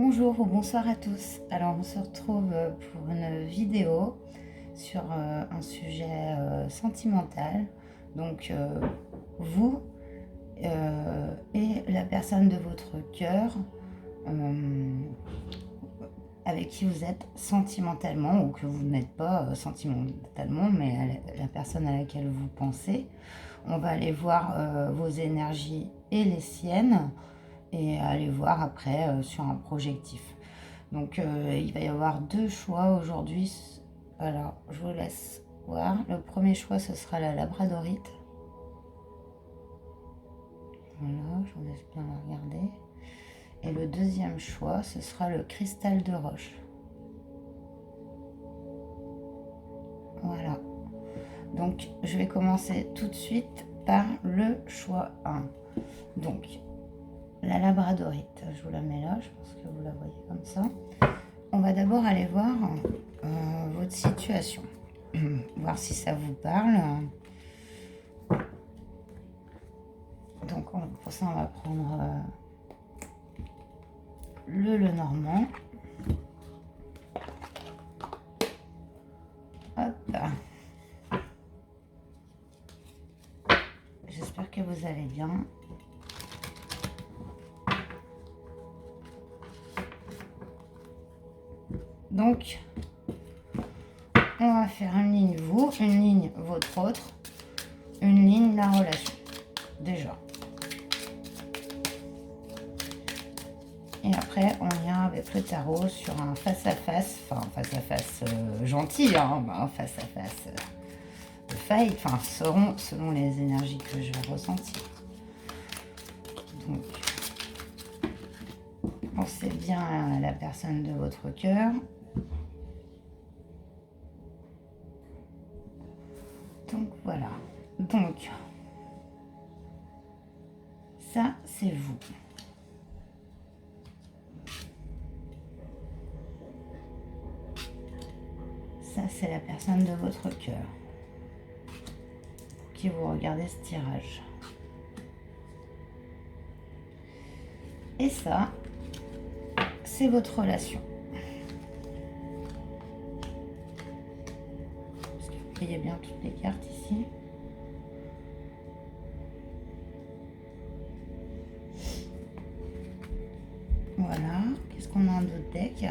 Bonjour ou bonsoir à tous. Alors on se retrouve pour une vidéo sur un sujet sentimental. Donc vous et la personne de votre cœur avec qui vous êtes sentimentalement ou que vous n'êtes pas sentimentalement, mais la personne à laquelle vous pensez. On va aller voir vos énergies et les siennes et aller voir après sur un projectif. Donc il va y avoir deux choix aujourd'hui. Alors je vous laisse voir. Le premier choix ce sera la labradorite. Voilà, je vous laisse bien la regarder. Et le deuxième choix ce sera le cristal de roche. Voilà. Donc je vais commencer tout de suite par le choix 1. Donc la labradorite, je vous la mets là, je pense que vous la voyez comme ça. On va d'abord aller voir votre situation, voir si ça vous parle. Donc pour ça, on va prendre le normand. Hop. J'espère que vous allez bien. Donc, on va faire une ligne vous, une ligne votre autre, une ligne la relation, déjà. Et après, on ira avec le tarot sur un face-à-face, enfin face-à-face gentil, hein, face-à-face de faille, enfin selon les énergies que je vais ressentir. Donc, pensez bien à la personne de votre cœur. Donc voilà. Donc, ça c'est vous. Ça c'est la personne de votre cœur qui vous regardez ce tirage. Et ça, c'est votre relation. Est-ce que vous voyez bien toutes les cartes ici? Voilà. Qu'est-ce qu'on a en d'autres deck?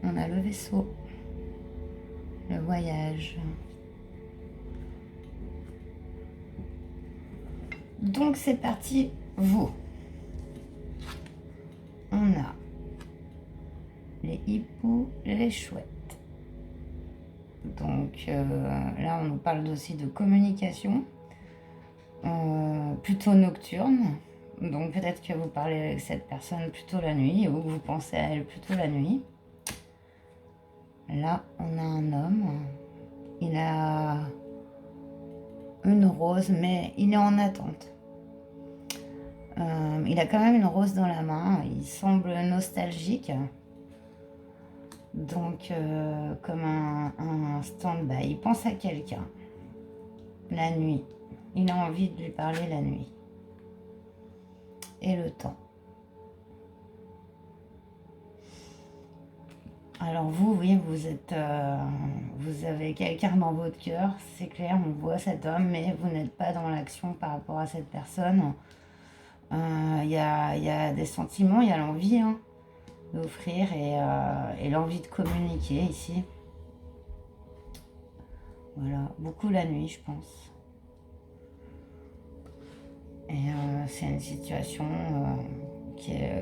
On a le vaisseau, le voyage. Donc c'est parti, vous. On a les hiboux, les chouettes. Donc là, on nous parle aussi de communication, plutôt nocturne. Donc peut-être que vous parlez avec cette personne plutôt la nuit ou que vous pensez à elle plutôt la nuit. Là, on a un homme. Il a une rose, mais il est en attente. Il a quand même une rose dans la main. Il semble nostalgique. Donc, comme un stand-by. Il pense à quelqu'un. La nuit. Il a envie de lui parler la nuit. Et le temps. Alors vous, oui, vous avez quelqu'un dans votre cœur. C'est clair, on voit cet homme, mais vous n'êtes pas dans l'action par rapport à cette personne. Il y a des sentiments, il y a l'envie d'offrir et l'envie de communiquer ici. Voilà, beaucoup la nuit, je pense. Et c'est une situation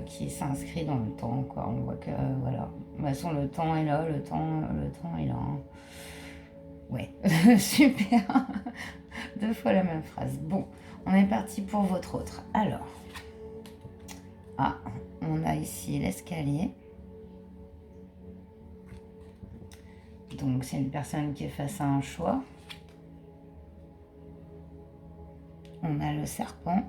qui s'inscrit dans le temps, quoi. On voit que, voilà. De toute façon, le temps est là, le temps est là. Ouais, super. 2 fois la même phrase. Bon, on est parti pour votre autre. Alors, on a ici l'escalier. Donc, c'est une personne qui est face à un choix. On a le serpent.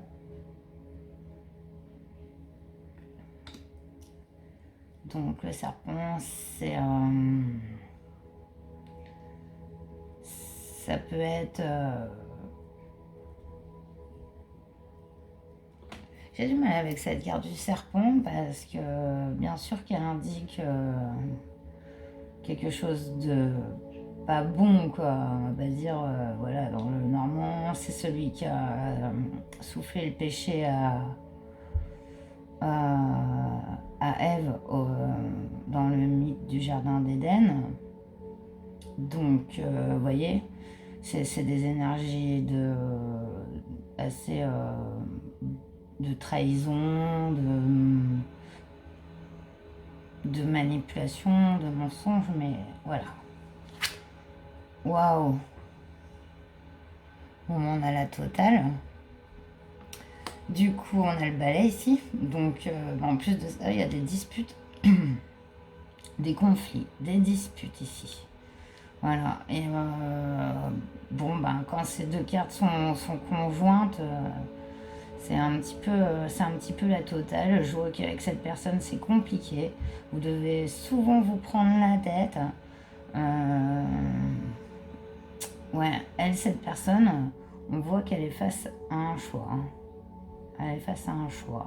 Donc, le serpent, c'est... ça peut être... j'ai du mal avec cette carte du serpent parce que bien sûr qu'elle indique quelque chose de pas bon, quoi. On va dire, voilà, dans le normand, c'est celui qui a soufflé le péché à Ève dans le mythe du jardin d'Éden. Donc, vous voyez, c'est des énergies assez de trahison, de manipulation, de mensonge, mais voilà. Waouh! Bon, on a la totale. Du coup, on a le balai ici. Donc, en plus de ça, il y a des disputes, des conflits, des disputes ici. Voilà. Et bon, ben, quand ces deux cartes sont conjointes, c'est un petit peu la totale. Je vois qu'avec cette personne, c'est compliqué. Vous devez souvent vous prendre la tête. Ouais, elle, cette personne, on voit qu'elle est face à un choix. Elle est face à un choix.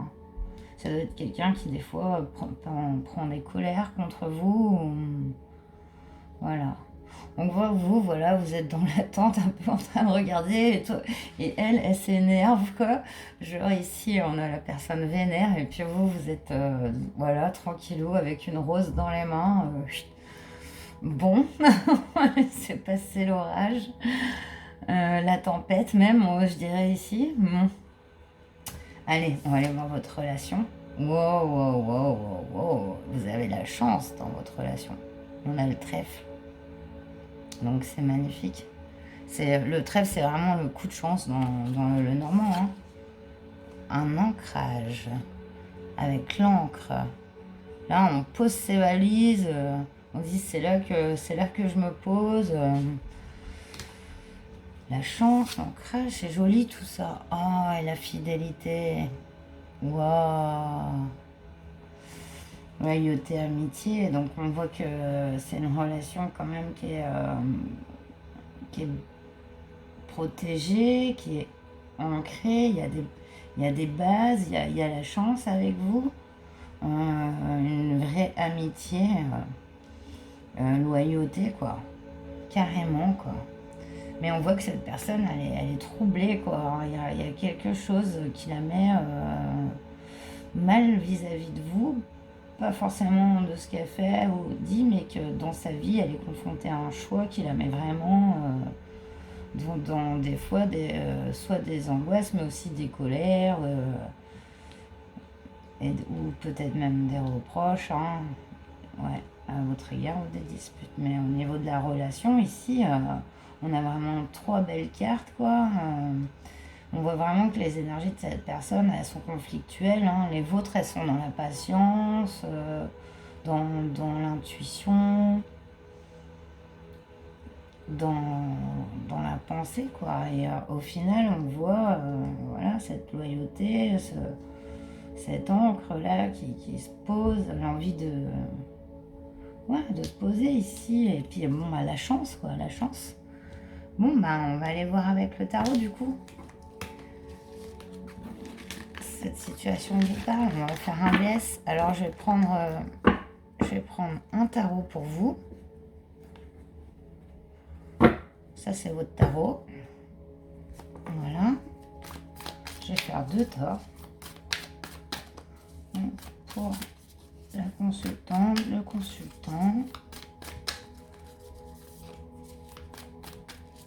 Ça doit être quelqu'un qui, des fois, prend des colères contre vous. Voilà. On voit vous, voilà, vous êtes dans l'attente, un peu en train de regarder, et elle s'énerve, quoi. Genre ici, on a la personne vénère, et puis vous, vous êtes, voilà, tranquillou, avec une rose dans les mains. Bon, c'est passé l'orage, la tempête même, je dirais ici. Bon. Allez, on va aller voir votre relation. Wow, wow, wow, wow, wow. Vous avez la chance dans votre relation. On a le trèfle. Donc c'est magnifique. Le trèfle, c'est vraiment le coup de chance dans le normand. Hein. Un ancrage avec l'encre. Là, on pose ses valises. On dit c'est là que je me pose. La chance, l'ancrage, c'est joli tout ça. Oh, et la fidélité. Waouh. Loyauté, amitié. Donc on voit que c'est une relation quand même qui est protégée, qui est ancrée. Il y a des bases, il y a la chance avec vous. Une vraie amitié, loyauté, quoi. Carrément, quoi. Mais on voit que cette personne, elle est troublée, quoi. Il y a quelque chose qui la met mal vis-à-vis de vous. Pas forcément de ce qu'elle fait ou dit, mais que dans sa vie, elle est confrontée à un choix qui la met vraiment dans des fois soit des angoisses, mais aussi des colères, ou peut-être même des reproches, hein, ouais, à votre égard, ou des disputes. Mais au niveau de la relation, ici, on a vraiment 3 belles cartes, quoi. On voit vraiment que les énergies de cette personne, elles sont conflictuelles. Hein. Les vôtres, elles sont dans la patience, dans l'intuition, dans la pensée, quoi. Et au final, on voit voilà, cette loyauté, cette encre-là qui se pose, l'envie de se poser ici. Et puis, bon, bah, la chance, quoi, la chance. Bon, bah, on va aller voir avec le tarot, du coup. Cette situation de départ, on va faire un BS. Alors, je vais prendre un tarot pour vous. Ça, c'est votre tarot. Voilà. Je vais faire 2 torts. Pour la consultante, le consultant.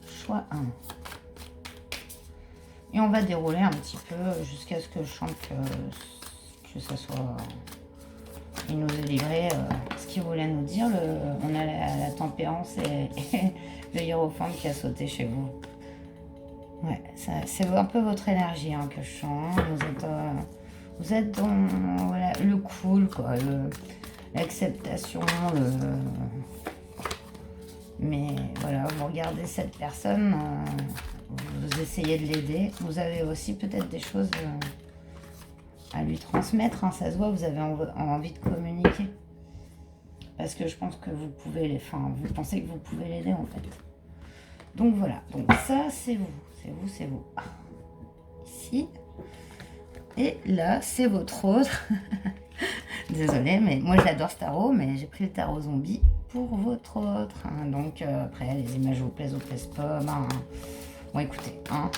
Choix 1. Et on va dérouler un petit peu jusqu'à ce que je sente que ça soit... Il nous a livré ce qu'il voulait nous dire. On a la tempérance et le hiérophante qui a sauté chez vous. Ouais, c'est un peu votre énergie hein, que je sens. Vous êtes dans voilà, le cool, quoi, l'acceptation, mais voilà, vous regardez cette personne, vous essayez de l'aider. Vous avez aussi peut-être des choses à lui transmettre. Hein, ça se voit, vous avez envie de communiquer. Parce que je pense que vous pouvez, vous pensez que vous pouvez l'aider en fait. Donc voilà, donc ça c'est vous, c'est vous. Ah. Ici. Et là, c'est votre autre. Désolée, mais moi j'adore ce tarot, mais j'ai pris le tarot zombie pour votre autre. Hein. Donc après, les images vous plaisent ou plaisent pas. Ben, bon, écoutez, hein,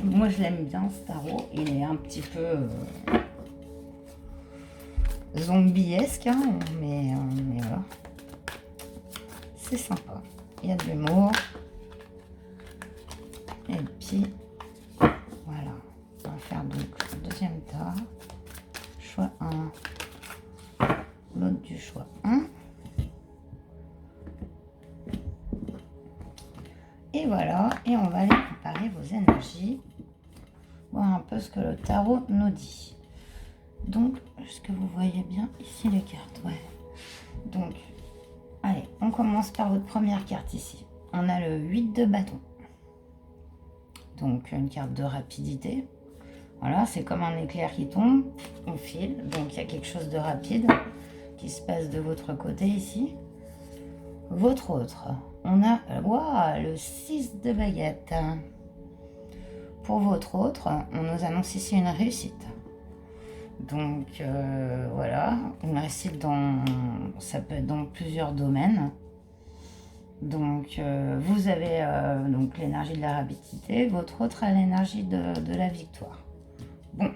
moi je l'aime bien ce tarot. Il est un petit peu zombiesque, hein, mais voilà. C'est sympa. Il y a de l'humour. Et puis, voilà. On va faire donc le deuxième tas. Choix 1. L'autre du choix 1. Et voilà. Et on va aller comparer vos énergies. Voir un peu ce que le tarot nous dit. Donc, est-ce que vous voyez bien ici les cartes? Ouais. Donc, allez, on commence par votre première carte ici. On a le 8 de bâton. Donc, une carte de rapidité. Voilà, c'est comme un éclair qui tombe, on file. Donc, il y a quelque chose de rapide qui se passe de votre côté ici. Votre autre, on a wow, le 6 de baguette. Pour votre autre, on nous annonce ici une réussite. Donc, voilà, une réussite dans, ça peut être dans plusieurs domaines. Donc, vous avez donc l'énergie de la rapidité, votre autre a l'énergie de la victoire. Bon,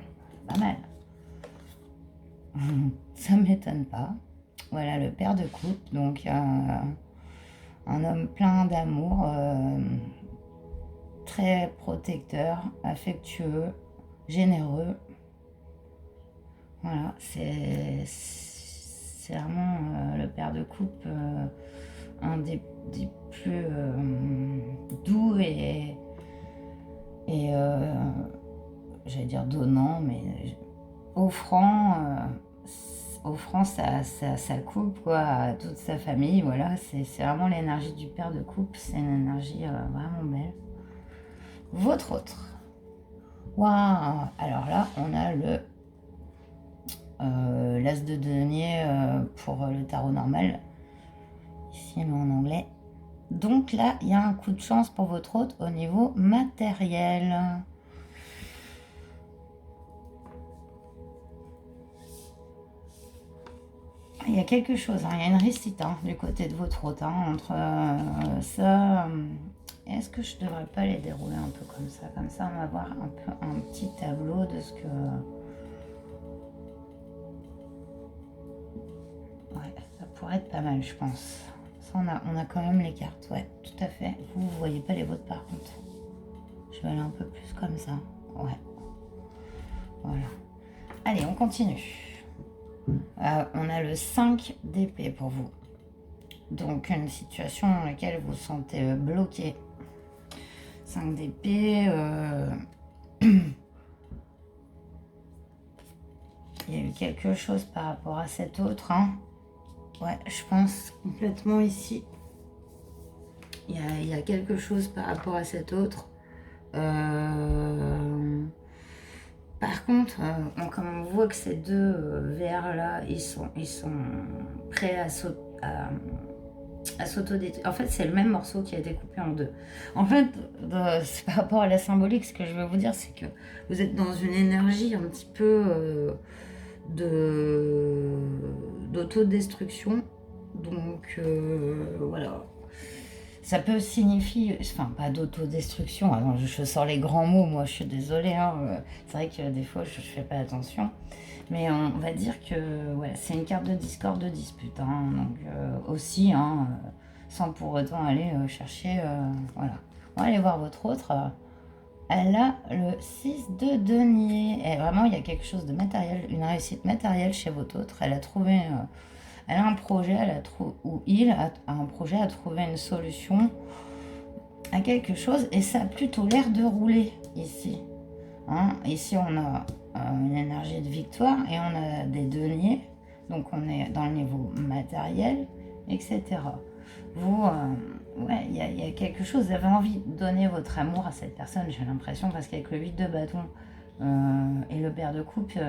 pas mal. Ça m'étonne pas. Voilà le père de coupe, donc un homme plein d'amour, très protecteur, affectueux, généreux. Voilà, c'est vraiment le père de coupe, un des plus doux et j'allais dire donnant, mais offrant sa coupe quoi, à toute sa famille. Voilà, c'est vraiment l'énergie du père de coupe, c'est une énergie vraiment belle. Votre autre, waouh, alors là on a le l'as de denier pour le tarot normal, ici mais en anglais. Donc là il y a un coup de chance pour votre autre au niveau matériel. Il y a quelque chose, hein, il y a une réussite hein, du côté de votre autre, hein, entre ça. Est-ce que je devrais pas les dérouler un peu comme ça? Comme ça, on va voir un peu un petit tableau de ce que... Ouais, ça pourrait être pas mal, je pense. Ça, on a quand même les cartes, ouais, tout à fait. Vous voyez pas les vôtres par contre. Je vais aller un peu plus comme ça. Ouais. Voilà. Allez, on continue. On a le 5 d'épée pour vous. Donc, une situation dans laquelle vous vous sentez bloqué. 5 d'épée. Il y a eu quelque chose par rapport à cet autre. Hein. Ouais, je pense complètement ici. Il y a quelque chose par rapport à cet autre. Par contre, comme on voit que ces deux vers-là, ils sont prêts à s'autodétruire. En fait, c'est le même morceau qui a été coupé en deux. En fait, c'est par rapport à la symbolique, ce que je veux vous dire, c'est que vous êtes dans une énergie un petit peu d'autodestruction. Donc, voilà. Ça peut signifier, enfin pas d'autodestruction, alors je sors les grands mots, moi je suis désolée, hein, c'est vrai que des fois je fais pas attention, mais on va dire que ouais, c'est une carte de discorde, de dispute, hein, donc aussi, hein, sans pour autant aller chercher, voilà. On va aller voir votre autre, elle a le 6 de denier, et vraiment il y a quelque chose de matériel, une réussite matérielle chez votre autre, elle a trouvé... elle a un projet, ou il a un projet à trouver une solution à quelque chose et ça a plutôt l'air de rouler ici. Hein, ici, on a une énergie de victoire et on a des deniers, donc on est dans le niveau matériel, etc. Vous, ouais, il y a quelque chose, vous avez envie de donner votre amour à cette personne, j'ai l'impression, parce qu'avec le 8 de bâton et le père de coupe, il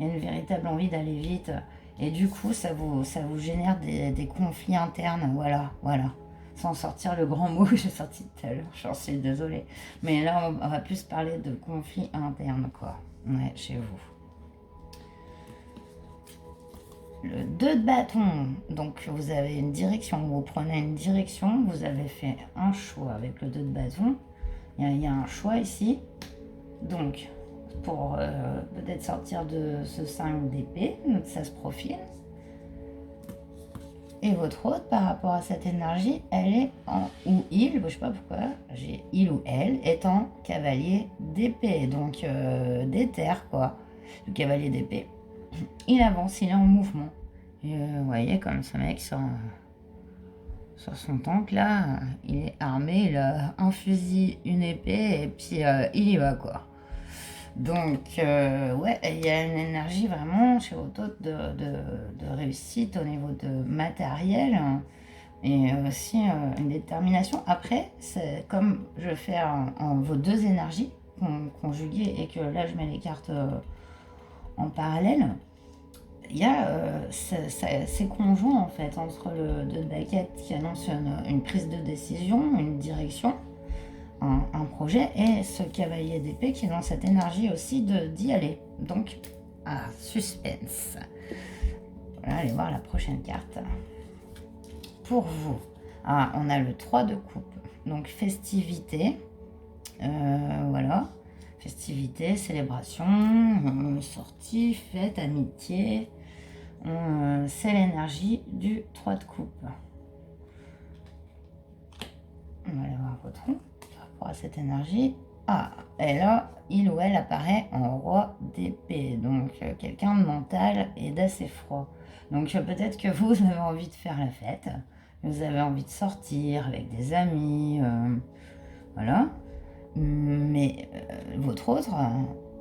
y a une véritable envie d'aller vite. Et du coup, ça vous génère des conflits internes, voilà. Sans sortir le grand mot que j'ai sorti tout à l'heure, j'en suis désolée. Mais là, on va plus parler de conflits internes, quoi. Ouais, chez vous. Le 2 de bâton, donc vous avez une direction, vous prenez une direction, vous avez fait un choix avec le 2 de bâton. Il y a un choix ici. Donc, pour peut-être sortir de ce 5 d'épée, ça se profile. Et votre hôte, par rapport à cette énergie, elle est en, ou il, je sais pas pourquoi, j'ai il ou elle, est en cavalier d'épée, donc d'éther quoi, le cavalier d'épée. Il avance, il est en mouvement. Et vous voyez, comme ce mec sur son tank là, il est armé, il a un fusil, une épée, et puis il y va quoi. Donc, ouais, il y a une énergie vraiment chez Otto de réussite au niveau de matériel et aussi une détermination. Après, c'est comme je fais en vos deux énergies conjuguées et que là je mets les cartes en parallèle, il y a ces conjoints en fait entre le 2 de baguette qui annonce une prise de décision, une direction, un projet, et ce cavalier d'épée qui est dans cette énergie aussi d'y aller. Donc, suspense. Voilà, allez voir la prochaine carte. Pour vous, on a le 3 de coupe. Donc, festivité. Voilà. Festivité, célébration, sortie, fête, amitié. C'est l'énergie du 3 de coupe. On va aller voir votre rond par rapport à cette énergie. Et là, il ou elle apparaît en roi d'épée. Donc, quelqu'un de mental et d'assez froid. Donc, peut-être que vous avez envie de faire la fête. Vous avez envie de sortir avec des amis. Voilà. Mais votre autre,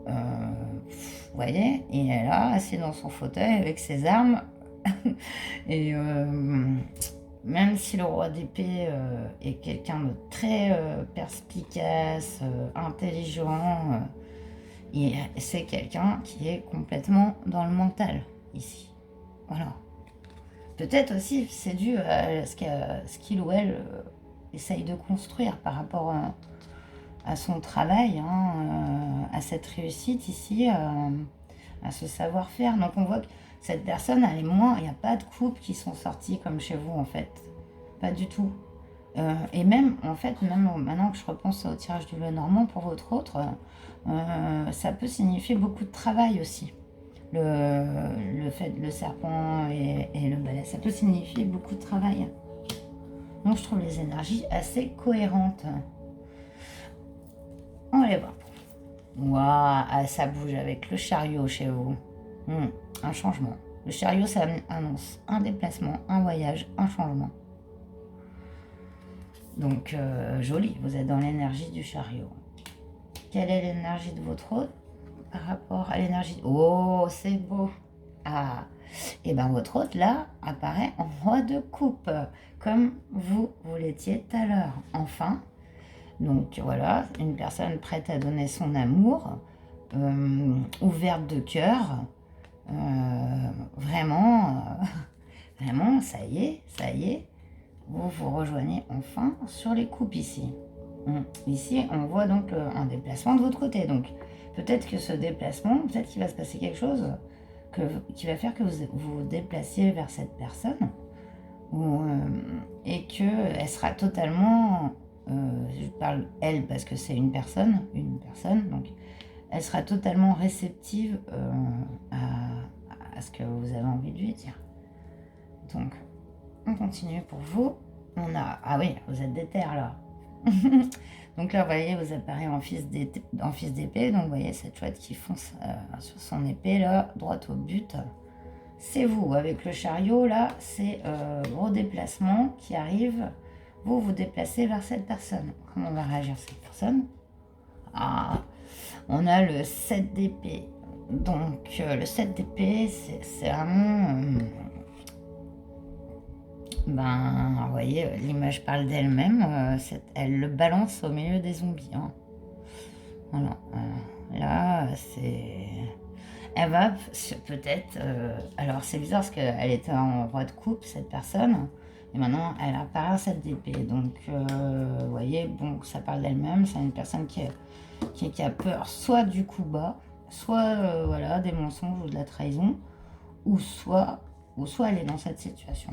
vous voyez, il est là, assis dans son fauteuil avec ses armes. Et même si le roi d'épée est quelqu'un de très perspicace, intelligent, c'est quelqu'un qui est complètement dans le mental ici. Voilà. Peut-être aussi c'est dû à ce qu'il ou elle essaye de construire par rapport à son travail, à cette réussite ici, à ce savoir-faire. Donc on voit que cette personne, elle est moins, il n'y a pas de couples qui sont sortis comme chez vous en fait, pas du tout. Et même, en fait, même maintenant que je repense au tirage du Lenormand pour votre autre, ça peut signifier beaucoup de travail aussi. Le fait, le serpent et le balai, ça peut signifier beaucoup de travail. Donc je trouve les énergies assez cohérentes. On va les voir. Waouh, ça bouge avec le chariot chez vous. Un changement. Le chariot, ça annonce un déplacement, un voyage, un changement. Donc, joli, vous êtes dans l'énergie du chariot. Quelle est l'énergie de votre hôte par rapport à l'énergie... Oh, c'est beau. Et bien votre hôte, là, apparaît en roi de coupe, comme vous l'étiez tout à l'heure. Enfin, donc voilà, une personne prête à donner son amour, ouverte de cœur, vraiment, vraiment, ça y est, vous rejoignez enfin sur les coupes ici. Ici, on voit donc un déplacement de votre côté. Donc, peut-être que ce déplacement, peut-être qu'il va se passer quelque chose qui va faire que vous vous déplaciez vers cette personne et qu'elle sera totalement... je parle elle parce que c'est une personne, donc elle sera totalement réceptive à ce que vous avez envie de lui dire. Donc, on continue pour vous. On a... Ah oui, vous êtes des terres là. Donc là, vous voyez, vous apparaissez en fils d'épée. Donc, vous voyez cette chouette qui fonce sur son épée là, droit au but. C'est vous. Avec le chariot là, c'est gros déplacement qui arrive. Vous vous déplacez vers cette personne. Comment va réagir cette personne? On a le 7 d'épée. Donc, le 7 d'épée, c'est vraiment... vous voyez, l'image parle d'elle-même. Elle le balance au milieu des zombies. Voilà. Là, c'est... Elle va peut-être... alors, c'est bizarre parce qu'elle était en roi de coupe, cette personne. Et maintenant, elle apparaît en 7 d'épée. Donc, vous voyez, bon, ça parle d'elle-même. C'est une personne qui a peur soit du coup bas, soit voilà, des mensonges ou de la trahison, ou soit elle est dans cette situation.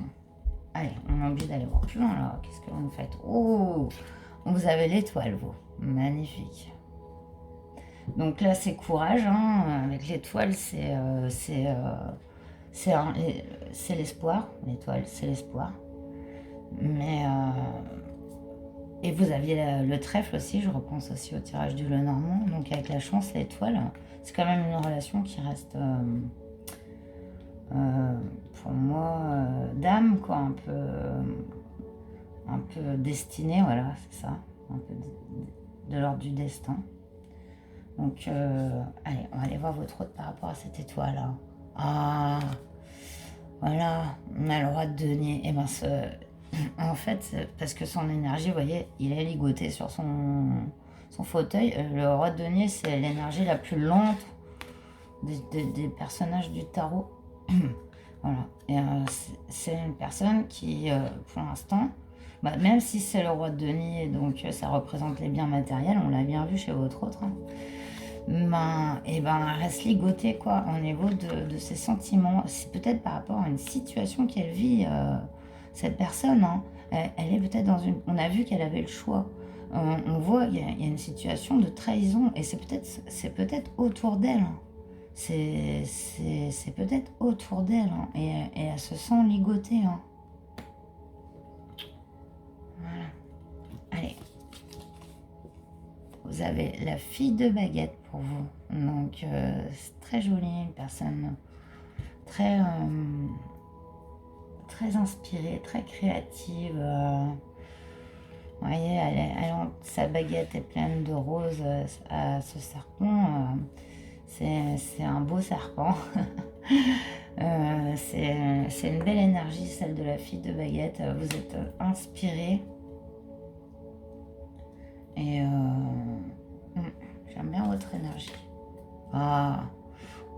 Allez, on a envie d'aller voir plus loin là. Qu'est-ce que vous me faites? Oh, vous avez l'étoile, vous. Magnifique. Donc là, c'est courage. Hein. Avec l'étoile, c'est l'espoir. L'étoile, c'est l'espoir. Mais... et vous aviez le trèfle aussi, je repense aussi au tirage du Lenormand. Donc avec la chance, l'étoile, c'est quand même une relation qui reste, pour moi, d'âme, quoi, un peu destinée, voilà, c'est ça, un peu de l'ordre du destin. Donc, allez, on va aller voir votre autre par rapport à cette étoile. Hein. Ah, voilà, on a le roi de denier. Et ben, en fait, parce que son énergie, vous voyez, il est ligoté sur son fauteuil. Le roi de denier, c'est l'énergie la plus lente des personnages du tarot. Voilà. Et c'est une personne qui, pour l'instant, bah, même si c'est le roi de denier, donc ça représente les biens matériels, on l'a bien vu chez votre autre, hein, et ben, elle reste ligotée, quoi, au niveau de ses sentiments. C'est peut-être par rapport à une situation qu'elle vit, cette personne. Hein. Elle est peut-être dans une... On a vu qu'elle avait le choix. On voit qu'il y a une situation de trahison, et c'est peut-être autour d'elle. Hein. C'est peut-être autour d'elle, hein, et elle se sent ligotée. Hein. Voilà. Allez. Vous avez la fille de baguette pour vous. Donc, c'est très joli, une personne très, très inspirée, très créative. Vous voyez, sa baguette est pleine de roses à ce serpent. C'est un beau serpent. C'est une belle énergie, celle de la fille de baguette. Vous êtes inspiré. Et j'aime bien votre énergie. Ah,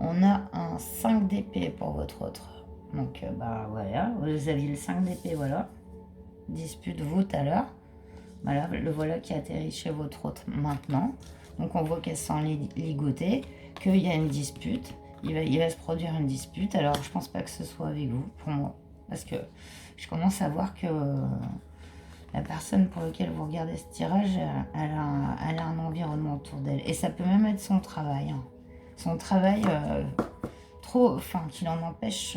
on a un 5 d'épée pour votre autre. Donc, bah voilà, vous aviez le 5 d'épée, voilà. Dispute vous tout à l'heure. Voilà, le voilà qui atterrit chez votre autre maintenant. Donc, on voit qu'elle se sent ligotée, qu'il y a une dispute. Il va se produire une dispute. Alors, je pense pas que ce soit avec vous, pour moi. Parce que je commence à voir que la personne pour laquelle vous regardez ce tirage, elle a un environnement autour d'elle. Et ça peut même être son travail. Hein. Son travail, qui l'en empêche,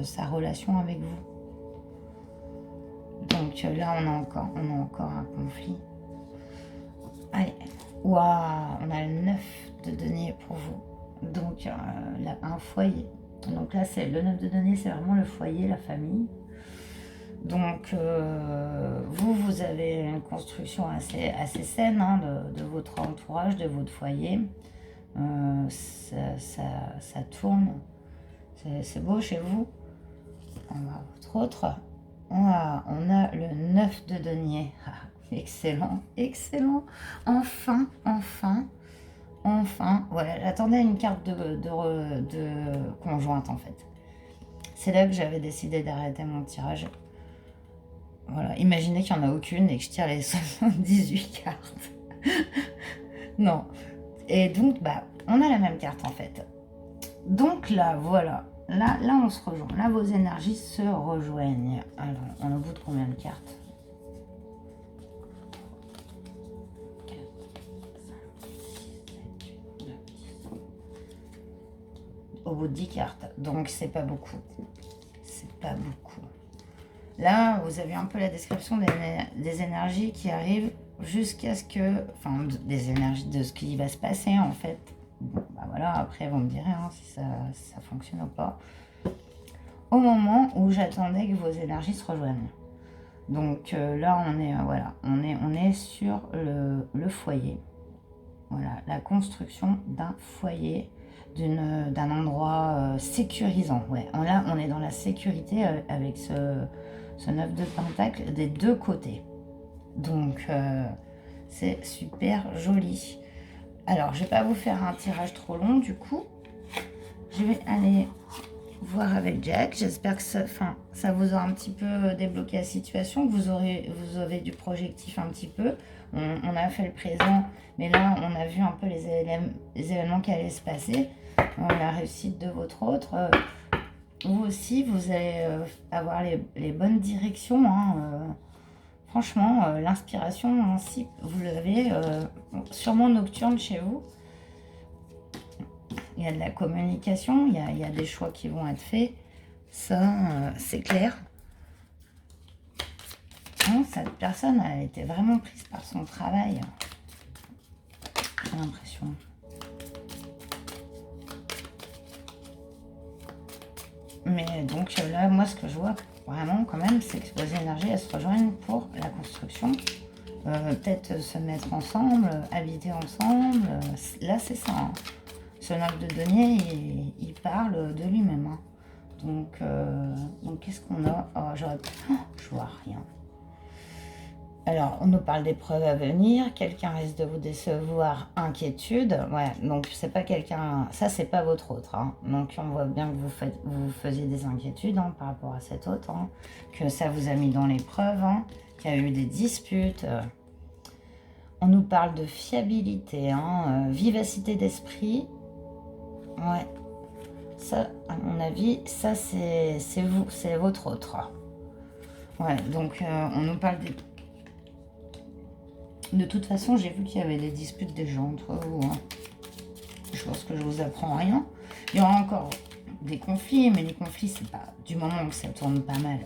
sa relation avec vous. Donc là, on a encore un conflit. Allez, waouh, on a le 9 de denier pour vous. Donc, un foyer. Donc là, c'est le 9 de denier, c'est vraiment le foyer, la famille. Donc, vous avez une construction assez saine, hein, de votre entourage, de votre foyer. Ça tourne. C'est beau chez vous. On va votre autre. On a le 9 de denier. Ah, excellent, excellent. Enfin. Ouais, j'attendais une carte de conjointe, en fait. C'est là que j'avais décidé d'arrêter mon tirage. Voilà, imaginez qu'il n'y en a aucune et que je tire les 78 cartes. Non. Et donc, bah, on a la même carte, en fait. Donc là, voilà. Là, on se rejoint. Là, vos énergies se rejoignent. Alors, on est au bout de combien de cartes? 4, 5, 6, 7, 8, 9, 10. Au bout de 10 cartes. Donc, c'est pas beaucoup. C'est pas beaucoup. Là, vous avez un peu la description des énergies qui arrivent jusqu'à ce que... Enfin, des énergies de ce qui va se passer, en fait. Bon, bah voilà, après, vous me direz hein, si ça fonctionne ou pas. Au moment où j'attendais que vos énergies se rejoignent. Donc là, on est sur le foyer. Voilà, la construction d'un foyer, d'un endroit sécurisant. Ouais, là, on est dans la sécurité avec ce 9 de pentacle des deux côtés. Donc, c'est super joli. Alors, je ne vais pas vous faire un tirage trop long, du coup. Je vais aller voir avec Jack. J'espère que ça vous aura un petit peu débloqué la situation, que vous avez du projectif un petit peu. On a fait le présent, mais là, on a vu un peu les événements qui allaient se passer. La réussite de votre autre. Vous aussi, vous allez avoir les bonnes directions. Hein, franchement, l'inspiration, ainsi, vous l'avez sûrement nocturne chez vous. Il y a de la communication, il y a des choix qui vont être faits. Ça, c'est clair. Non, cette personne a été vraiment prise par son travail. J'ai l'impression. Mais donc là, moi, ce que je vois vraiment quand même, c'est que vos énergies, elles se rejoignent pour la construction. Peut-être se mettre ensemble, habiter ensemble. Là, c'est ça. Hein. Ce 9 de denier, il parle de lui-même. Hein. Donc qu'est-ce qu'on a? Oh, je vois rien. Alors, on nous parle d'épreuves à venir. Quelqu'un risque de vous décevoir. Inquiétude. Ouais, donc c'est pas quelqu'un... Ça, c'est pas votre autre. Hein. Donc, on voit bien que vous faisiez des inquiétudes hein, par rapport à cet autre. Hein, que ça vous a mis dans l'épreuve. Hein, qu'il y a eu des disputes. On nous parle de fiabilité. Hein, vivacité d'esprit. Ouais. Ça, à mon avis, ça, c'est vous. C'est votre autre. Ouais, donc, on nous parle des... De toute façon, j'ai vu qu'il y avait des disputes déjà entre vous. Hein. Je pense que je vous apprends rien. Il y aura encore des conflits, mais les conflits, c'est pas du moment que ça tourne pas mal.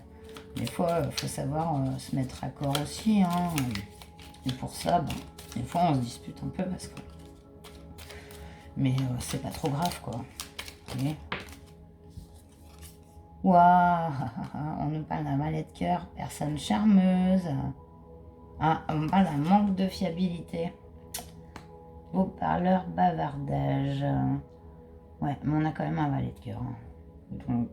Des fois, il faut savoir se mettre d'accord aussi. Hein. Et pour ça, bon, des fois, on se dispute un peu parce que... Mais c'est pas trop grave, quoi. Okay. Waouh, on nous parle d'un valet de cœur, personne charmeuse. Ah, on parle d'un manque de fiabilité. Beau parleur, bavardage. Ouais, mais on a quand même un valet de cœur. Hein. Donc,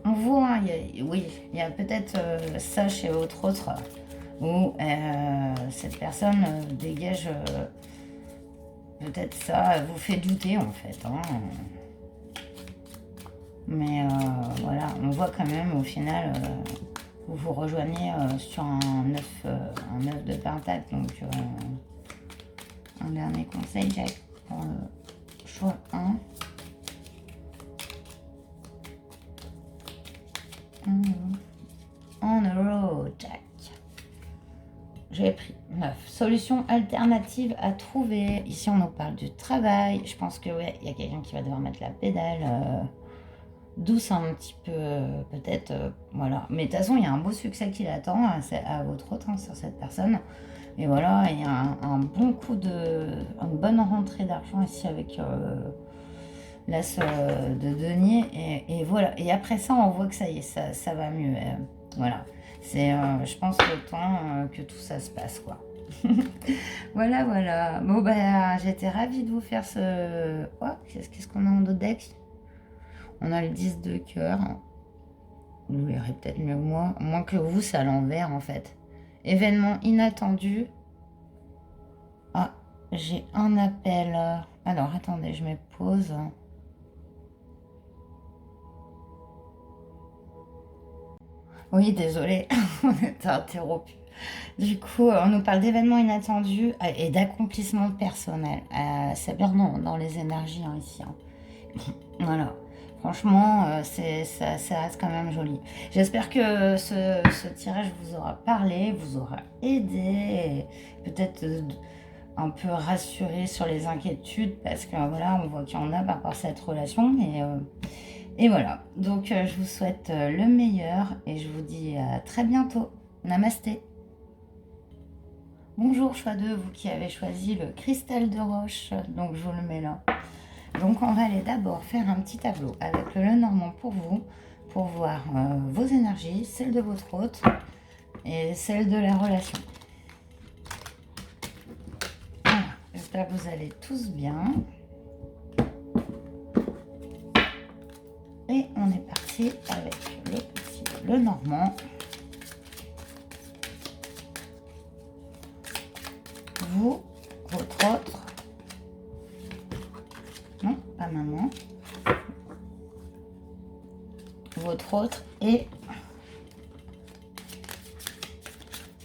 on voit, hein, oui, il y a peut-être ça chez votre autre, où cette personne dégage peut-être ça, vous fait douter en fait. Hein. Mais voilà, on voit quand même au final... vous vous rejoignez sur un 9 de pentacle. Donc, un dernier conseil, Jack, pour le choix 1. On the road, Jack. J'ai pris 9. Solution alternative à trouver. Ici, on nous parle du travail. Je pense que ouais, il y a quelqu'un qui va devoir mettre la pédale. Douce un petit peu, peut-être, voilà. Mais de toute façon, il y a un beau succès qui l'attend à votre autre, hein, sur cette personne. Et voilà, il y a un bon coup une bonne rentrée d'argent ici avec l'as de denier. Et voilà. Et après ça, on voit que ça y est, ça va mieux. Voilà. C'est, je pense, le temps que tout ça se passe, quoi. Voilà, voilà. Bon, bah, j'étais ravie de vous faire ce... Oh, qu'est-ce qu'on a en d'autres decks? On a le 10 de cœur. Vous verrez peut-être mieux que moi. Moins que vous, c'est à l'envers en fait. Événement inattendu. Ah, j'ai un appel. Alors, attendez, je mets pause. Oui, désolé, on était interrompu. Du coup, on nous parle d'événements inattendus et d'accomplissement personnel. C'est bien dans les énergies hein, ici. Hein. Voilà. Franchement, ça reste quand même joli. J'espère que ce tirage vous aura parlé, vous aura aidé, peut-être un peu rassuré sur les inquiétudes, parce que voilà, on voit qu'il y en a par rapport à cette relation. Et voilà, donc je vous souhaite le meilleur et je vous dis à très bientôt. Namasté. Bonjour choix 2, vous qui avez choisi le cristal de roche, donc je vous le mets là. Donc on va aller d'abord faire un petit tableau avec le Lenormand pour vous, pour voir vos énergies, celles de votre hôte et celles de la relation. Voilà, j'espère que vous allez tous bien. Et on est parti avec le petit Lenormand. Vous, votre autre. Non, pas maintenant. entre autres, et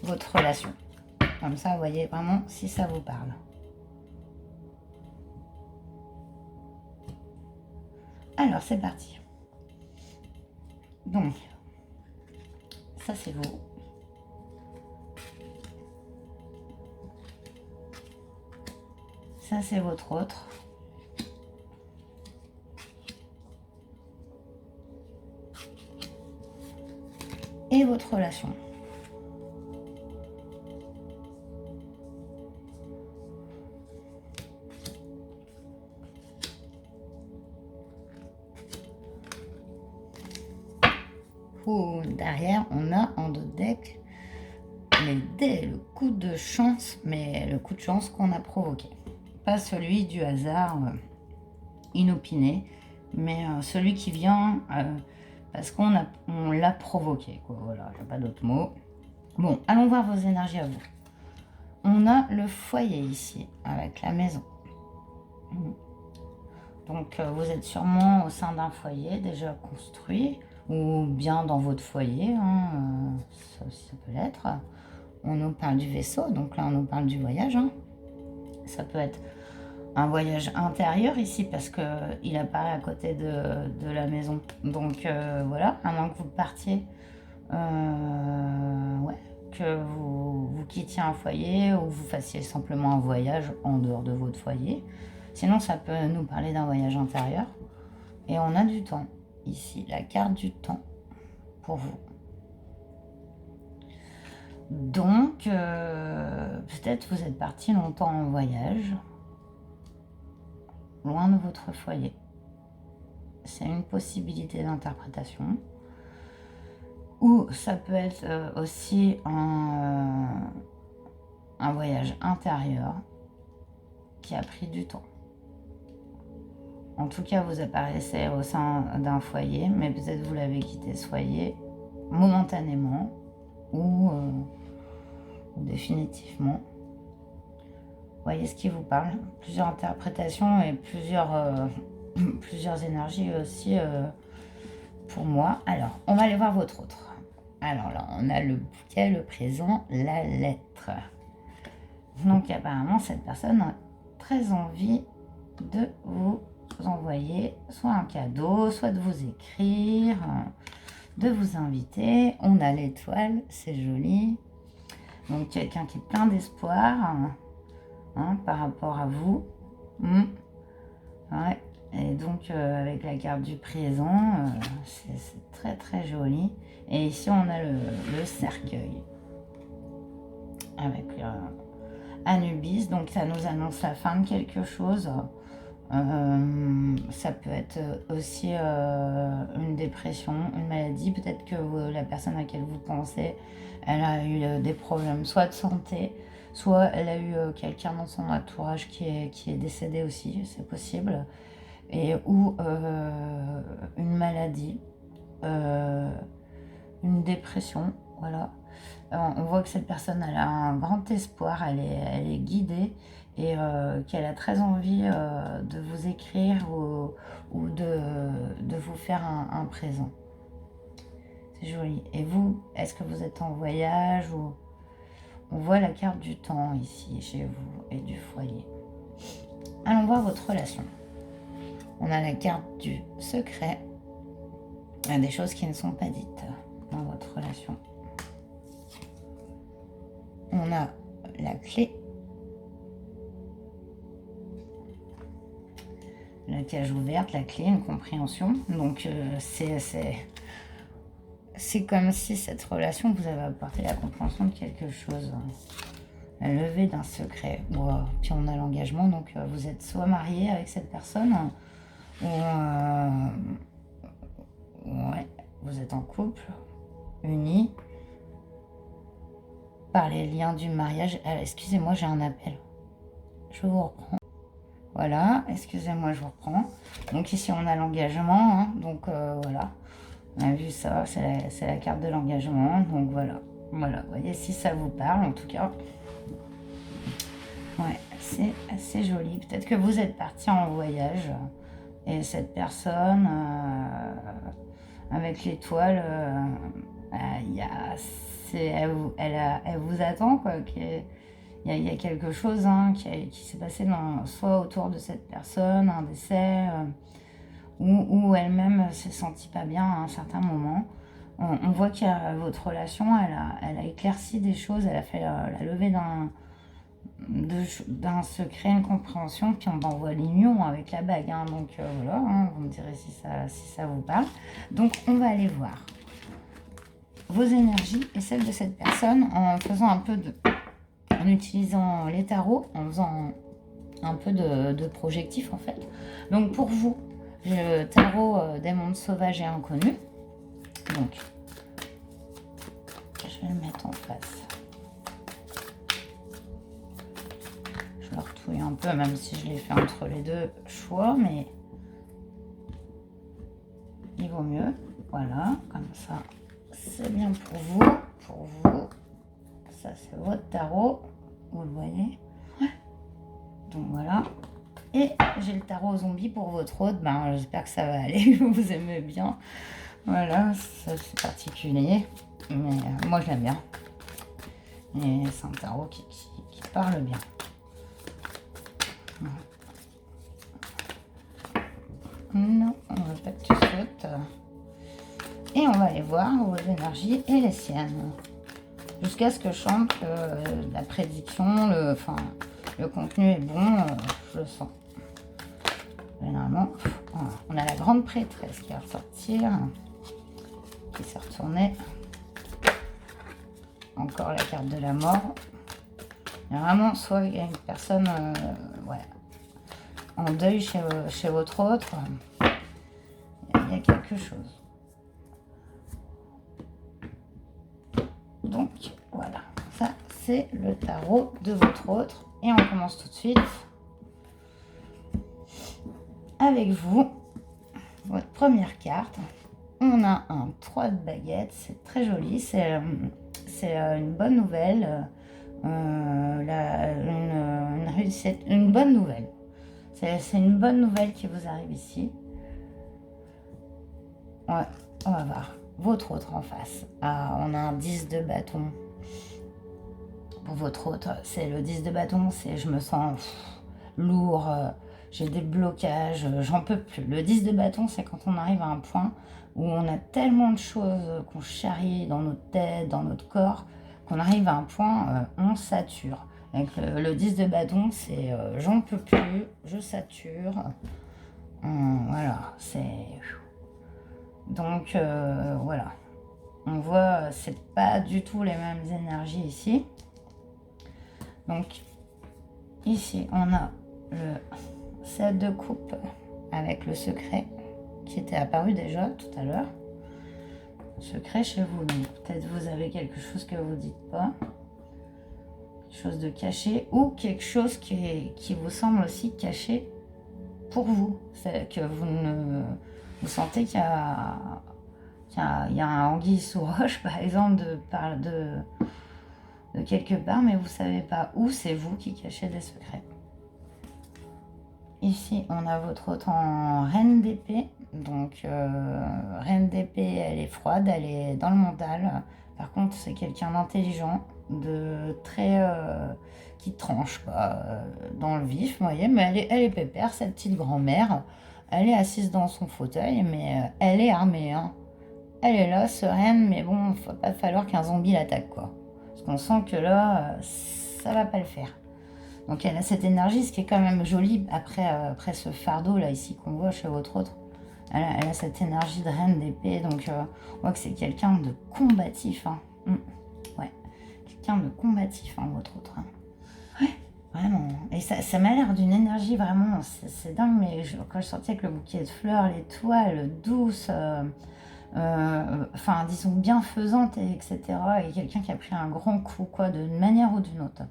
votre relation. Comme ça, vous voyez vraiment si ça vous parle. Alors, c'est parti. Donc, ça c'est vous. Ça c'est votre autre. Et votre relation. Derrière, on a en dos de deck les dés, le coup de chance, mais le coup de chance qu'on a provoqué. Pas celui du hasard inopiné, mais celui qui vient parce qu'on l'a provoqué, quoi. Voilà, j'ai pas d'autres mots. Bon, allons voir vos énergies à vous. On a le foyer ici, avec la maison. Donc, vous êtes sûrement au sein d'un foyer déjà construit, ou bien dans votre foyer, hein, ça aussi ça peut l'être. On nous parle du vaisseau, donc là on nous parle du voyage. Hein. Ça peut être un voyage intérieur ici, parce qu'il apparaît à côté de la maison. Donc voilà, à moins que vous partiez, ouais, que vous quittiez un foyer, ou vous fassiez simplement un voyage en dehors de votre foyer. Sinon, ça peut nous parler d'un voyage intérieur. Et on a du temps. Ici, la carte du temps pour vous. Donc, peut-être vous êtes parti longtemps en voyage, loin de votre foyer. C'est une possibilité d'interprétation. Ou ça peut être aussi un voyage intérieur qui a pris du temps. En tout cas, vous apparaissez au sein d'un foyer, mais peut-être vous l'avez quitté ce foyer momentanément ou définitivement. Voyez ce qui vous parle. Plusieurs interprétations et plusieurs énergies aussi pour moi. Alors, on va aller voir votre autre. Alors là, on a le bouquet, le présent, la lettre. Donc apparemment, cette personne a très envie de vous envoyer soit un cadeau, soit de vous écrire, de vous inviter. On a l'étoile, c'est joli. Donc quelqu'un qui est plein d'espoir hein, par rapport à vous. Ouais. Et donc avec la carte du présent, c'est très très joli. Et ici on a le cercueil avec Anubis. Donc ça nous annonce la fin de quelque chose. Ça peut être aussi une dépression, une maladie. Peut-être que la personne à laquelle vous pensez, elle a eu des problèmes, soit de santé, soit elle a eu quelqu'un dans son entourage qui est décédé aussi, c'est possible. Ou une maladie, une dépression, voilà. On voit que cette personne, elle a un grand espoir, elle est guidée, et qu'elle a très envie de vous écrire ou de vous faire un présent. C'est joli. Et vous, est-ce que vous êtes en voyage ou... On voit la carte du temps ici, chez vous, et du foyer. Allons voir votre relation. On a la carte du secret. Il y a des choses qui ne sont pas dites dans votre relation. On a la clé. La cage ouverte, la clé, une compréhension. Donc c'est comme si cette relation vous avait apporté la compréhension de quelque chose. La levée d'un secret. Wow. Puis on a l'engagement, donc vous êtes soit marié avec cette personne, ou ouais, vous êtes en couple, unis par les liens du mariage. Excusez-moi, j'ai un appel. Je vous reprends. Voilà, excusez-moi, je vous reprends. Donc ici, on a l'engagement. Hein, donc voilà, on a vu ça, c'est la carte de l'engagement. Donc voilà, voilà, vous voyez si ça vous parle en tout cas. Ouais, c'est assez joli. Peut-être que vous êtes parti en voyage et cette personne avec l'étoile, elle vous attend, quoi. Il y a quelque chose qui s'est passé soit autour de cette personne, un décès, ou elle-même s'est sentie pas bien à un certain moment. On voit que votre relation, elle a éclairci des choses, elle a fait la levée d'un secret, une compréhension, puis on voit l'union avec la bague. Donc voilà, vous me direz si ça vous parle. Donc on va aller voir vos énergies et celles de cette personne en faisant en utilisant les tarots, en faisant un peu de projectif en fait. Donc pour vous, le tarot des mondes sauvages et inconnus. Donc, je vais le mettre en face. Je le retouille un peu, même si je l'ai fait entre les deux choix, mais il vaut mieux. Voilà, comme ça, c'est bien pour vous. Pour vous, ça c'est votre tarot, vous le voyez. Donc voilà. Et j'ai le tarot zombie pour votre hôte. J'espère que ça va aller, vous aimez bien. Voilà, ça c'est particulier, mais moi je l'aime bien. Et c'est un tarot qui parle bien. Non, on ne veut pas que tu sautes. Et on va aller voir vos énergies et les siennes. Jusqu'à ce que je chante que la prédiction, le contenu est bon, je le sens. Généralement, on a la grande prêtresse qui va ressortir, qui s'est retournée. Encore la carte de la mort. Vraiment, soit il y a une personne en deuil chez votre autre. Il y a quelque chose. Donc, voilà. Ça, c'est le tarot de votre autre. Et on commence tout de suite avec vous. Votre première carte. On a un 3 de baguette. C'est très joli. C'est une bonne nouvelle. Une réussite, une bonne nouvelle. C'est une bonne nouvelle qui vous arrive ici. Ouais, on va voir. Votre autre en face. On a un 10 de bâton. Pour votre autre, c'est le 10 de bâton. C'est je me sens lourd, j'ai des blocages, j'en peux plus. Le 10 de bâton, c'est quand on arrive à un point où on a tellement de choses qu'on charrie dans notre tête, dans notre corps, qu'on arrive à un point, on sature. Avec le 10 de bâton, c'est j'en peux plus, je sature. Voilà, c'est... Donc, voilà. On voit, c'est pas du tout les mêmes énergies ici. Donc, ici, on a le 7 de coupe avec le secret qui était apparu déjà tout à l'heure. Secret chez vous, donc peut-être vous avez quelque chose que vous dites pas. Quelque chose de caché ou quelque chose qui vous semble aussi caché pour vous. C'est que vous sentez qu'il y a un anguille sous roche, par exemple, de quelque part, mais vous ne savez pas où, c'est vous qui cachez des secrets. Ici, on a votre autre en reine d'épée. Donc, reine d'épée, elle est froide, elle est dans le mental. Par contre, c'est quelqu'un d'intelligent, de très... qui tranche, quoi, dans le vif, vous voyez. Mais elle est pépère, cette petite grand-mère. Elle est assise dans son fauteuil, mais elle est armée, Elle est là, sereine, mais bon, il va pas falloir qu'un zombie l'attaque, quoi. Parce qu'on sent que là, ça va pas le faire. Donc elle a cette énergie, ce qui est quand même joli après ce fardeau là ici qu'on voit chez votre autre. Elle a cette énergie de reine d'épée, donc on voit que c'est quelqu'un de combatif. Ouais, quelqu'un de combatif, votre autre. Ouais, vraiment. Et ça m'a l'air d'une énergie vraiment, c'est dingue, mais quand je sortais avec le bouquet de fleurs, l'étoile douce, disons bienfaisante, etc. Et quelqu'un qui a pris un grand coup, quoi, d'une manière ou d'une autre.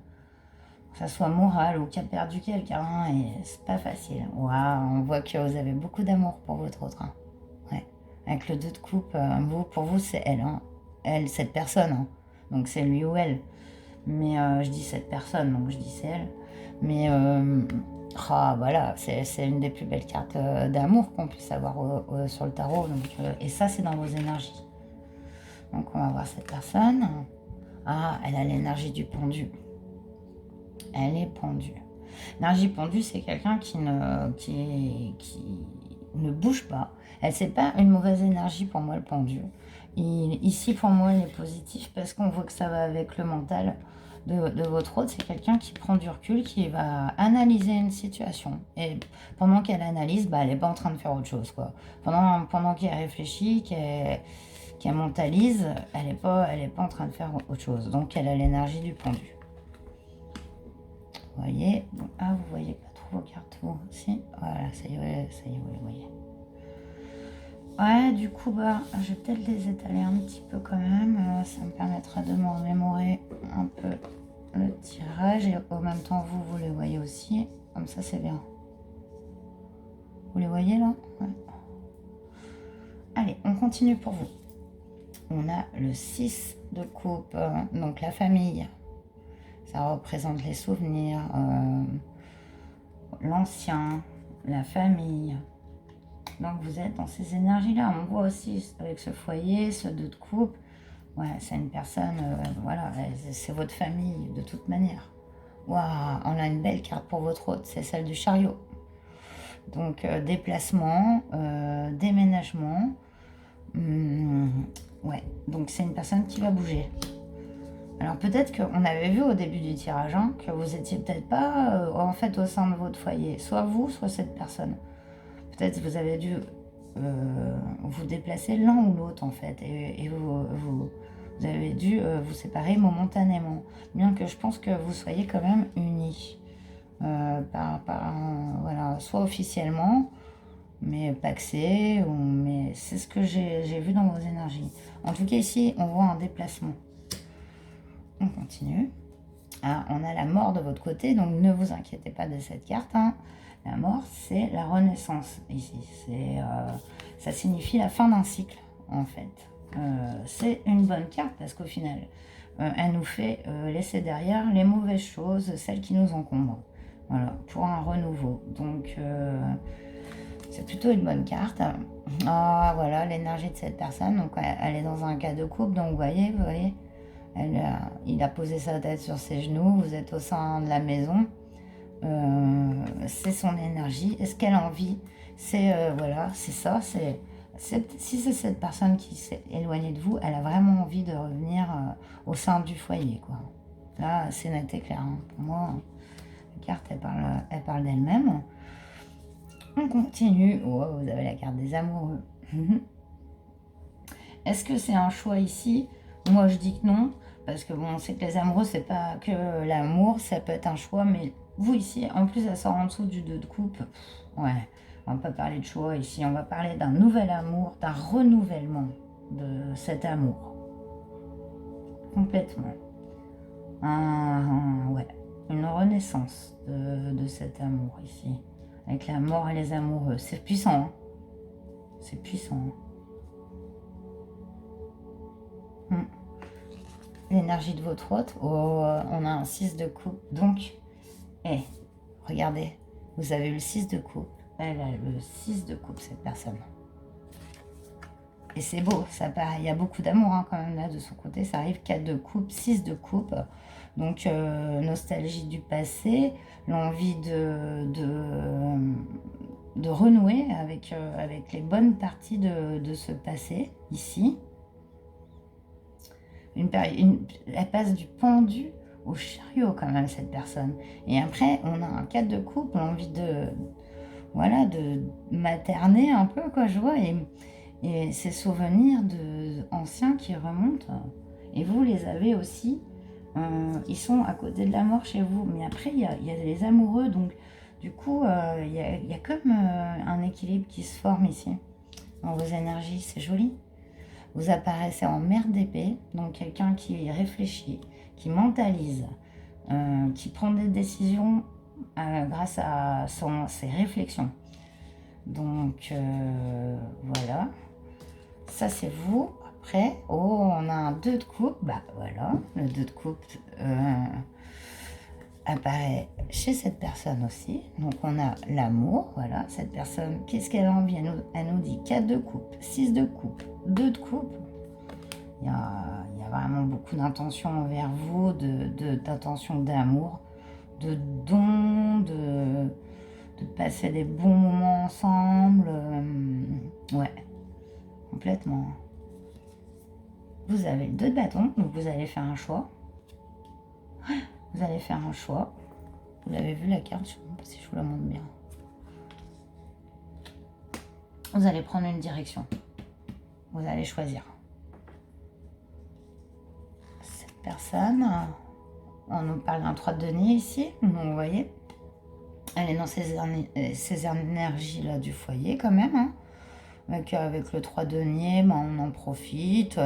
Que ça soit moral ou qui a perdu quelqu'un, et c'est pas facile. Waouh, on voit que vous avez beaucoup d'amour pour votre autre. Ouais. Avec le 2 de coupe, pour vous, c'est elle. Elle, cette personne. Donc c'est lui ou elle. Mais je dis cette personne, donc je dis c'est elle. Mais Ah, voilà, c'est une des plus belles cartes d'amour qu'on puisse avoir sur le tarot. Donc, et ça, c'est dans vos énergies. Donc, on va voir cette personne. Ah, elle a l'énergie du pendu. Elle est pendue. L'énergie pendue, c'est quelqu'un qui ne bouge pas. Elle, c'est pas une mauvaise énergie pour moi, le pendu. Ici, pour moi, il est positif parce qu'on voit que ça va avec le mental de votre hôte. C'est quelqu'un qui prend du recul, qui va analyser une situation. Et pendant qu'elle analyse, bah, elle n'est pas en train de faire autre chose, quoi. Pendant qu'elle réfléchit, qu'elle mentalise, elle est pas en train de faire autre chose. Donc, elle a l'énergie du pendu. Vous voyez, bon, ah, vous voyez pas trop vos cartes, vous aussi. Voilà, ça y est, vous les voyez. Ouais, du coup, bah, je vais peut-être les étaler un petit peu quand même. Ça me permettra de me remémorer un peu le tirage. Et en même temps, vous les voyez aussi. Comme ça, c'est bien. Vous les voyez là? Ouais. Allez, on continue pour vous. On a le 6 de coupe, donc la famille. Ça représente les souvenirs, l'ancien, la famille. Donc vous êtes dans ces énergies-là. On voit aussi avec ce foyer, ce 2 de coupe. Ouais, c'est une personne, voilà, c'est votre famille de toute manière. Waouh, on a une belle carte pour votre hôte, c'est celle du chariot. Donc déplacement, déménagement. Ouais, donc c'est une personne qui va bouger. Alors peut-être qu'on avait vu au début du tirage que vous étiez peut-être pas en fait au sein de votre foyer, soit vous, soit cette personne. Peut-être vous avez dû vous déplacer l'un ou l'autre en fait, et vous avez dû vous séparer momentanément, bien que je pense que vous soyez quand même unis, voilà, soit officiellement, mais paxé, mais c'est ce que j'ai vu dans vos énergies. En tout cas ici, on voit un déplacement. On continue. Ah, on a la mort de votre côté, donc ne vous inquiétez pas de cette carte. Hein. La mort, c'est la renaissance ici. Ça signifie la fin d'un cycle, en fait. C'est une bonne carte parce qu'au final, elle nous fait laisser derrière les mauvaises choses, celles qui nous encombrent. Voilà, pour un renouveau. Donc, c'est plutôt une bonne carte. Ah, voilà, l'énergie de cette personne. Donc, elle est dans un cas de couple. Donc, vous voyez, il a posé sa tête sur ses genoux. Vous êtes au sein de la maison. C'est son énergie. Est-ce qu'elle a envie? Voilà, c'est ça. Si c'est cette personne qui s'est éloignée de vous, elle a vraiment envie de revenir au sein du foyer, quoi. Là, c'est net et clair. Hein. Pour moi, la carte, elle parle d'elle-même. On continue. Oh, vous avez la carte des amoureux. Est-ce que c'est un choix ici? Moi, je dis que non. Parce que bon, on sait que les amoureux, c'est pas que l'amour, ça peut être un choix. Mais vous, ici, en plus, ça sort en dessous du 2 de coupe. Ouais, on va pas parler de choix ici. On va parler d'un nouvel amour, d'un renouvellement de cet amour. Complètement. Ouais, une renaissance de cet amour ici. Avec la mort et les amoureux. C'est puissant. Hein, c'est puissant. L'énergie de votre hôte. Oh, on a un 6 de coupe. Donc, regardez, vous avez le 6 de coupe. Elle a le 6 de coupe, cette personne. Et c'est beau, ça paraît. Il y a beaucoup d'amour quand même là de son côté. Ça arrive 4 de coupe, 6 de coupe. Donc, nostalgie du passé, l'envie de renouer avec les bonnes parties de ce passé, ici. Elle passe du pendu au chariot quand même, cette personne. Et après, on a un 4 de coupe, l'envie de materner un peu, quoi, je vois. Et ces souvenirs anciens qui remontent. Et vous les avez aussi. Ils sont à côté de la mort chez vous. Mais après, il y a les amoureux. Donc, du coup, il y a comme un équilibre qui se forme ici. Dans vos énergies, c'est joli. Vous apparaissez en mère d'épée, donc quelqu'un qui réfléchit, qui mentalise, qui prend des décisions grâce à ses réflexions. Donc, voilà. Ça, c'est vous. Après, on a un 2 de coupe. Bah, voilà, le 2 de coupe. apparaît chez cette personne aussi. Donc on a l'amour, voilà, cette personne, qu'est-ce qu'elle a envie, elle nous dit 4 de coupe, 6 de coupe, 2 de coupe. Il y a vraiment beaucoup d'intention envers vous, d'intention d'amour, de dons, de passer des bons moments ensemble. Ouais, complètement. Vous avez le 2 de bâton, donc vous allez faire un choix. Vous allez faire un choix. Vous l'avez vu la carte, je ne sais pas si je vous la montre bien. Vous allez prendre une direction. Vous allez choisir. Cette personne, on nous parle d'un 3 de denier ici, vous voyez. Elle est dans ces énergies-là du foyer quand même. Hein. Avec le 3 denier, ben, on en profite.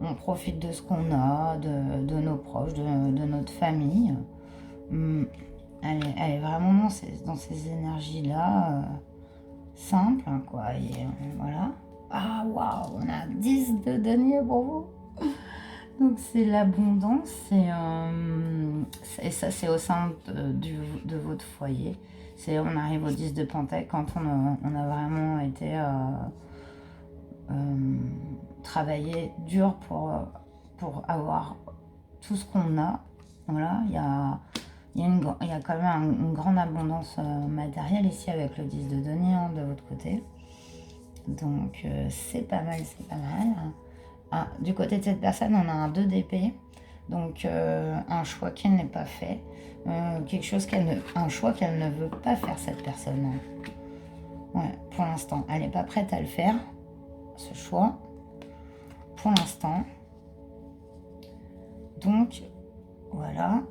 On profite de ce qu'on a, de nos proches, de notre famille. Elle est vraiment dans ces énergies-là, simples, hein, quoi. Et voilà. Ah, waouh, on a 10 de denier pour vous. Donc, c'est l'abondance. Et ça, c'est au sein de votre foyer. On arrive au 10 de Pentacle quand on a vraiment été travailler dur pour avoir tout ce qu'on a. Voilà, il y a quand même une grande abondance matérielle ici avec le 10 de denier hein, de votre côté. Donc c'est pas mal, c'est pas mal. Ah, du côté de cette personne, on a un 2 d'épée. Donc un choix qui n'est pas fait. Un choix qu'elle ne veut pas faire cette personne. Ouais, pour l'instant, elle n'est pas prête à le faire, ce choix. Pour l'instant. Donc, voilà.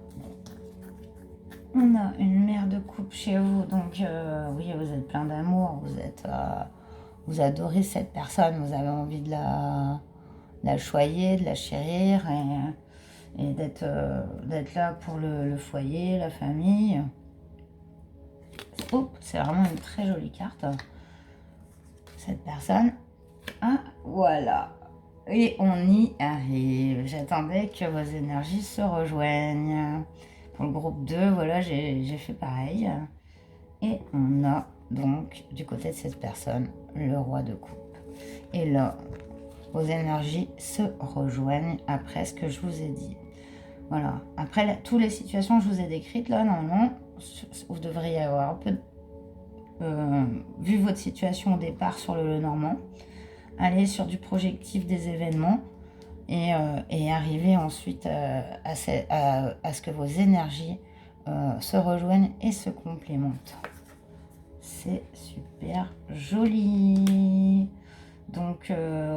On a une mère de coupe chez vous. Donc, oui, vous êtes plein d'amour. Vous adorez cette personne. Vous avez envie de la choyer, de la chérir et d'être là pour le foyer, la famille. Oh, c'est vraiment une très jolie carte. Cette personne. Ah, voilà. Et on y arrive. J'attendais que vos énergies se rejoignent. Pour le groupe 2, voilà, j'ai fait pareil. Et on a donc, du côté de cette personne, le roi de coupe. Et là, vos énergies se rejoignent après ce que je vous ai dit. Voilà. Après, toutes les situations que je vous ai décrites, là, normalement, vous devriez avoir un peu vu votre situation au départ sur le Normand, aller sur du projectif des événements et arriver ensuite à ce que vos énergies se rejoignent et se complémentent. C'est super joli. Donc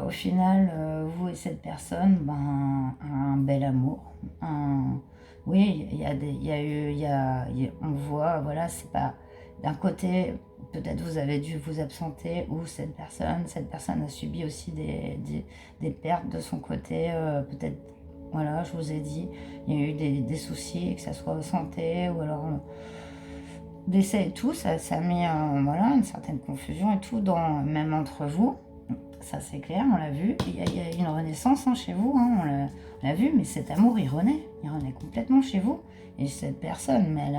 au final, vous et cette personne, un bel amour. Oui, on voit, voilà, c'est pas d'un côté, peut-être vous avez dû vous absenter ou cette personne a subi aussi des pertes de son côté, peut-être, voilà, je vous ai dit, il y a eu des soucis, que ce soit santé ou alors décès et tout, ça a mis voilà, une certaine confusion et tout, même entre vous. Ça c'est clair, on l'a vu. Il y a une renaissance hein, chez vous, hein, on l'a vu, mais cet amour il renaît complètement chez vous. Et cette personne, mais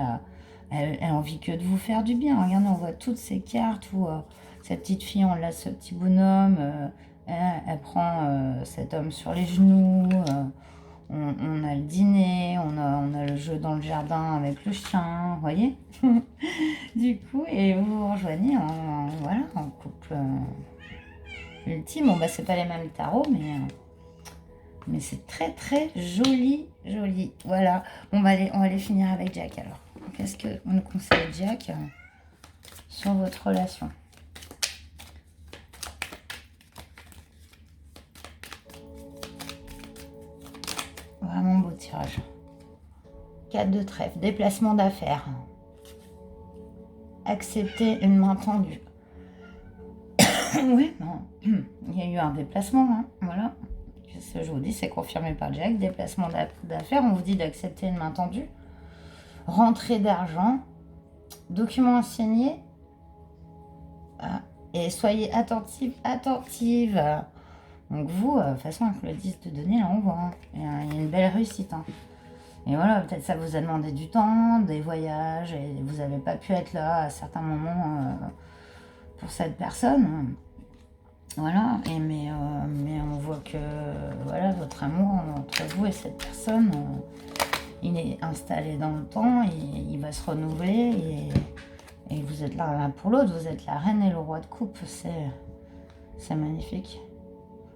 elle a envie que de vous faire du bien. Regardez, on voit toutes ces cartes où cette petite fille, on l'a ce petit bonhomme, elle prend cet homme sur les genoux, on a le dîner, on a le jeu dans le jardin avec le chien, vous voyez. Du coup, et vous vous rejoignez voilà, en couple ultime. Bon, c'est pas les mêmes tarots, mais c'est très très joli, joli. Voilà, on va aller finir avec Jack alors. Qu'est-ce que on conseille Jack sur votre relation? Vraiment beau tirage. 4 de trèfle, déplacement d'affaires. Accepter une main tendue. Oui, non. Il y a eu un déplacement, hein, voilà. Ce que je vous dis, c'est confirmé par Jack. Déplacement d'affaires, on vous dit d'accepter une main tendue. Rentrée d'argent. Documents à signer. Ah, et soyez attentive. Donc vous, de toute façon, avec le 10 de données, là, on voit. Hein, il y a une belle réussite. Hein. Et voilà, peut-être ça vous a demandé du temps, des voyages, et vous n'avez pas pu être là à certains moments pour cette personne. Voilà, mais on voit que voilà, votre amour entre vous et cette personne, il est installé dans le temps, il va se renouveler, et vous êtes là l'un pour l'autre, vous êtes la reine et le roi de coupe, c'est magnifique.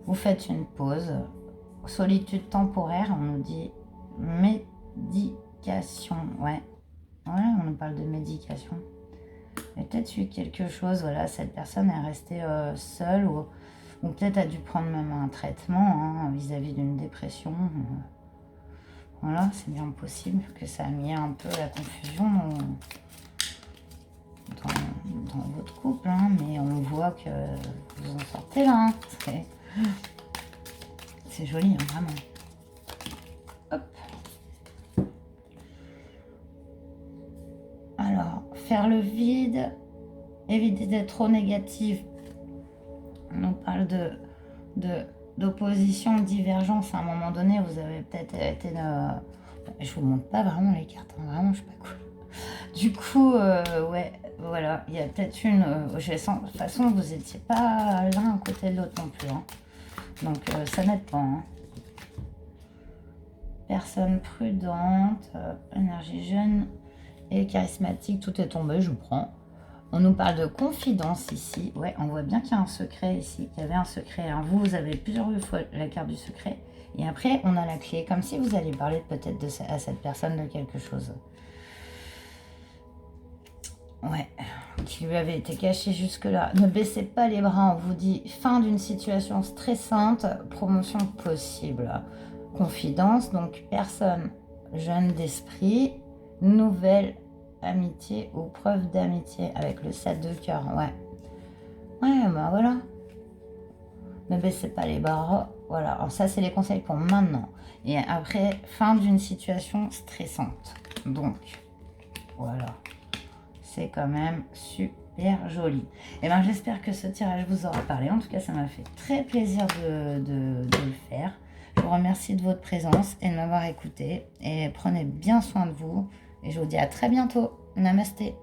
Vous faites une pause, solitude temporaire, on nous dit médication, ouais, on nous parle de médication. Il y a peut-être eu quelque chose, voilà, cette personne est restée seule, ou peut-être a dû prendre même un traitement vis-à-vis d'une dépression. Voilà, c'est bien possible que ça a mis un peu la confusion dans votre couple, mais on voit que vous en sortez là. C'est joli, vraiment. Hop. Alors, faire le vide, éviter d'être trop négative. On nous parle d'opposition, de divergence. À un moment donné, vous avez peut-être été... je vous montre pas vraiment les cartes, vraiment, je suis pas cool. Du coup, ouais, voilà, il y a peut-être une... de toute façon, vous n'étiez pas l'un à côté de l'autre non plus. Donc, ça n'aide pas. Personne prudente, énergie jeune et charismatique, tout est tombé, je prends. On nous parle de confidence ici. Ouais, on voit bien qu'il y a un secret ici, qu'il y avait un secret. Vous avez plusieurs fois la carte du secret. Et après, on a la clé, comme si vous alliez parler peut-être à cette personne de quelque chose. Ouais, qui lui avait été caché jusque-là. Ne baissez pas les bras, on vous dit fin d'une situation stressante, promotion possible. Confidence, donc personne jeune d'esprit, nouvelle amitié ou preuve d'amitié avec le 7 de cœur, ouais. Ouais, bah voilà. Ne baissez pas les bras, voilà. Alors ça, c'est les conseils pour maintenant. Et après, fin d'une situation stressante. Donc, voilà. C'est quand même super joli. Et bien, j'espère que ce tirage vous aura parlé. En tout cas, ça m'a fait très plaisir de le faire. Je vous remercie de votre présence et de m'avoir écouté. Et prenez bien soin de vous. Et je vous dis à très bientôt. Namasté.